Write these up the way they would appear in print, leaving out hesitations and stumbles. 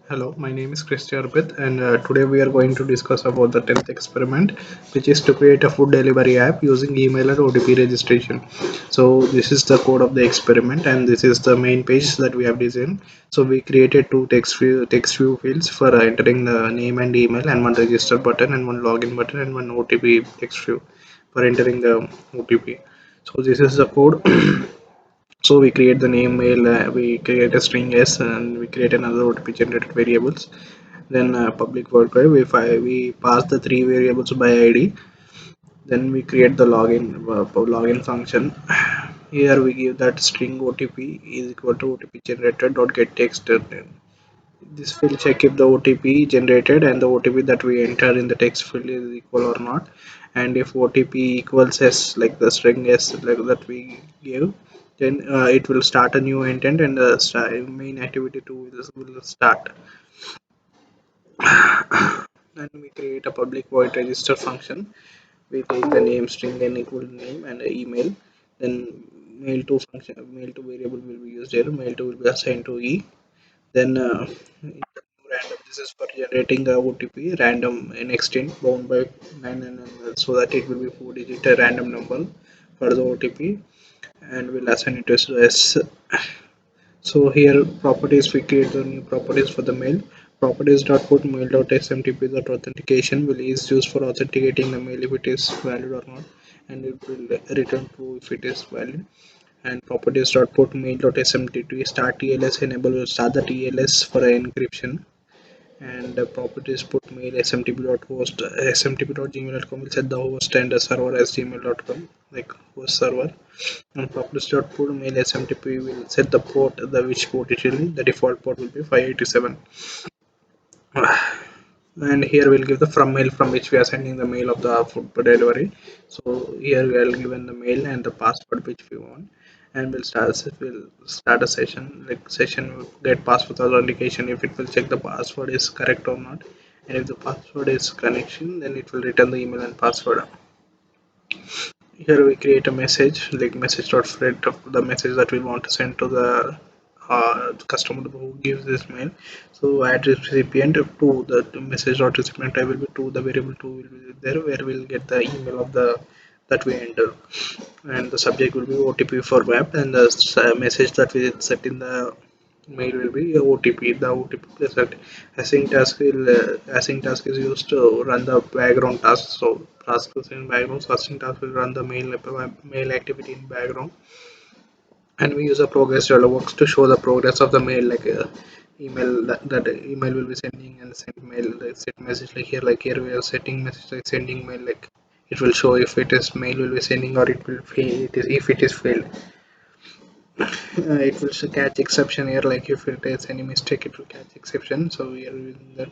Hello, my name is Christian Arpit, and today we are going to discuss about the 10th experiment, which is to create a food delivery app using email and OTP registration. So this is the code of the experiment, and this is the main page that we have designed. So we created two text view fields for entering the name and email, and one register button, and one login button, and one OTP text view for entering the OTP. So this is the code. So we create the name mail, we create a string s, and we create another OTP generated variables. Then public void query, we pass the three variables by id. Then we create the login function. Here we give that string OTP is equal to OTP generated dot get text. This will check if the OTP generated and the OTP that we enter in the text field is equal or not. And if OTP equals s, like the string s like that we give, then it will start a new intent, and the main activity 2 will start. Then we create a public void register function. We take the name string and equal name and email. Then mail to variable will be used here. Mail to will be assigned to e. Then random, this is for generating a OTP random in extent bound by 999, so that it will be 4 digit a random number for the OTP, and we'll assign it as s. So here properties, we create the new properties for the mail. Properties.put mail.smtp that authentication will is used for authenticating the mail if it is valid or not, and it will return true if it is valid. And properties.put mail.smtp start TLS enable will start the TLS for encryption. And the properties put mail smtp.host smtp.gmail.com will set the host and the server as gmail.com, like host server. And properties.put mail smtp will set the port, the which port it will be. The default port will be 587. And here we'll give the from mail from which we are sending the mail of the food delivery. So here we are given the mail and the password which we want, and we'll start a session. Like session will get password authentication if it will check the password is correct or not, and if the password is connection, then it will return the email and password. Here we create a message like message.thread of the message that we want to send to the customer who gives this mail. So add recipient to the message.recipient type will be to the variable 2 will be there, where we'll get the email of the that we enter. And the subject will be OTP for web, and the message that we set in the mail will be OTP. The OTP is that async task is used to run the background task. So task is in background, so async task will run the mail activity in background. And we use a progress dialog to show the progress of the mail, like email that email will be sending, and send mail like set message, like here we are setting message like sending mail, like it will show if it is mail will be sending or it will fail. It is if it is failed, it will catch exception here, like if it is any mistake it will catch exception. So we are using that.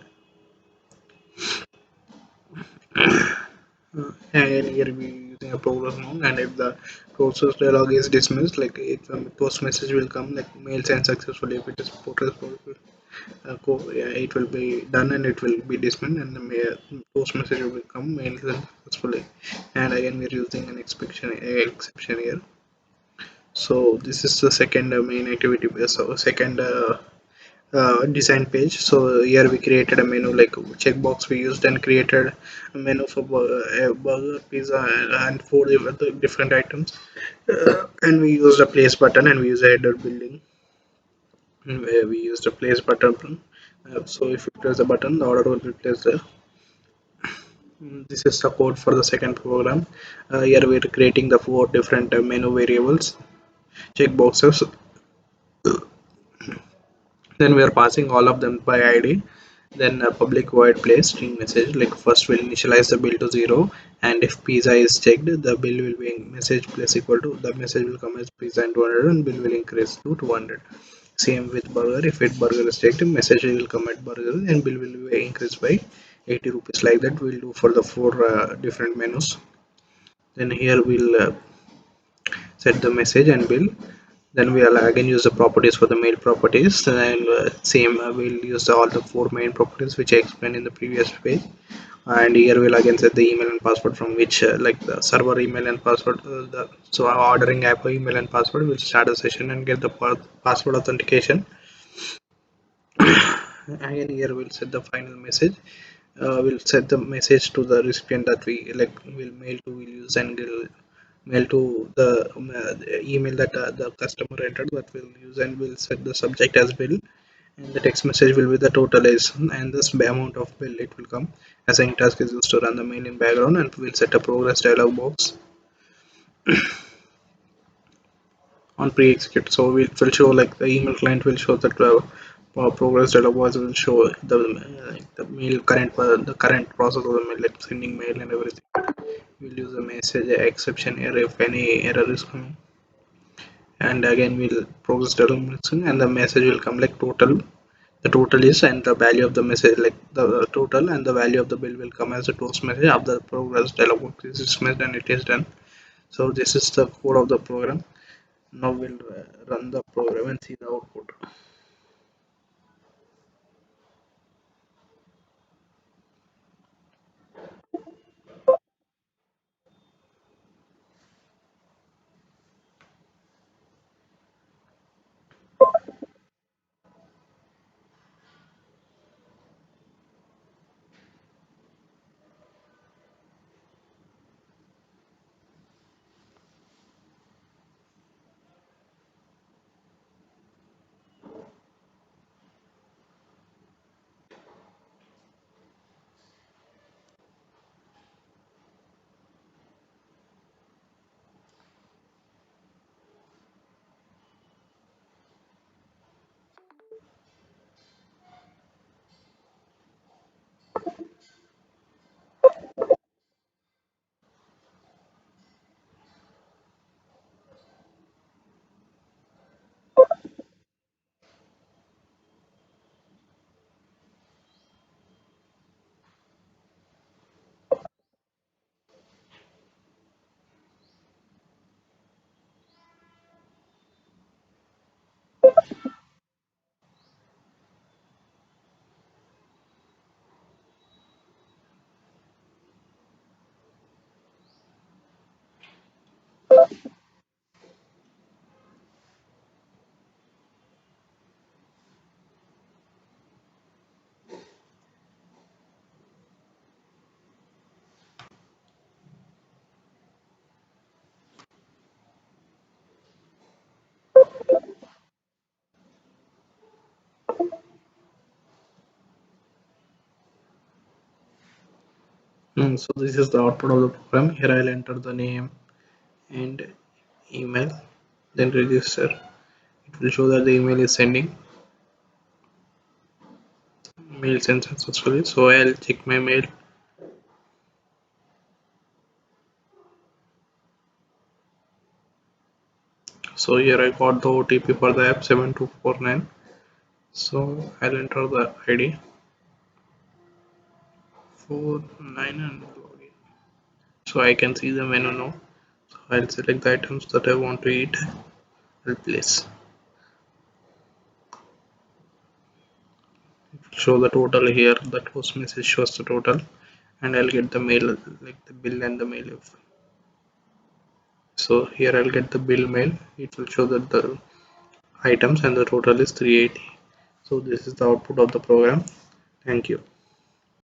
And here we using a progress mode, and if the process dialog is dismissed, like it post message will come like mail sent successfully. If it is yeah, it will be done and it will be dismissed, and the post message will come mail sent successfully. And again we're using an exception here. So this is the second main activity, so second design page. So here we created a menu, like checkbox we used, and created a menu for burger, pizza, and four different items. And we used a place button, and we used a header building where we used a place button. So if you press the button, the order will be placed there. This is the code for the second program. Here we're creating the four different menu variables, checkboxes. Then we are passing all of them by id. Then a public void place string message, like first we'll initialize the bill to 0, and if pizza is checked, the bill will be message plus equal to, the message will come as pizza and 200, and bill will increase to 200. Same with burger, if it burger is checked, message will come at burger and bill will be increased by 80 rupees. Like that we'll do for the four different menus. Then here we'll set the message and bill. Then we'll again use the properties for the mail properties, and same we'll use all the four main properties which I explained in the previous page. And here we'll again set the email and password from which like the server email and password, so our ordering app email and password will start a session and get the password authentication. Again here we'll set the final message. We'll set the message to the recipient that we like will mail to, will use, and will mail to the email that the customer entered that will use, and we'll set the subject as bill, and the text message will be the total is, and this amount of bill it will come. Assign task is used to run the mail in background, and we'll set a progress dialog box on pre-execute. So it will show like the email client will show that progress dialog box will show the mail current the current process of the mail, like sending mail and everything. We'll use a message exception error if any error is coming, and again we'll progress dialog box, and the message will come like total. The total is, and the value of the message like the total and the value of the bill will come as a toast message of the progress dialog box is dismissed, and it is done. So this is the code of the program. Now we'll run the program and see the output. So this is the output of the program. Here I'll enter the name and email, then register. It will show that the email is sending. Mail sent successfully. So I'll check my mail. So here I got the OTP for the app 7249. So I'll enter the ID 49 and login. So I can see the menu now. So I'll select the items that I want to eat. I'll place. Show the total here. The toast message shows the total, and I'll get the mail like the bill and the mail. So here I'll get the bill mail. It will show that the items and the total is 380. So this is the output of the program. Thank you.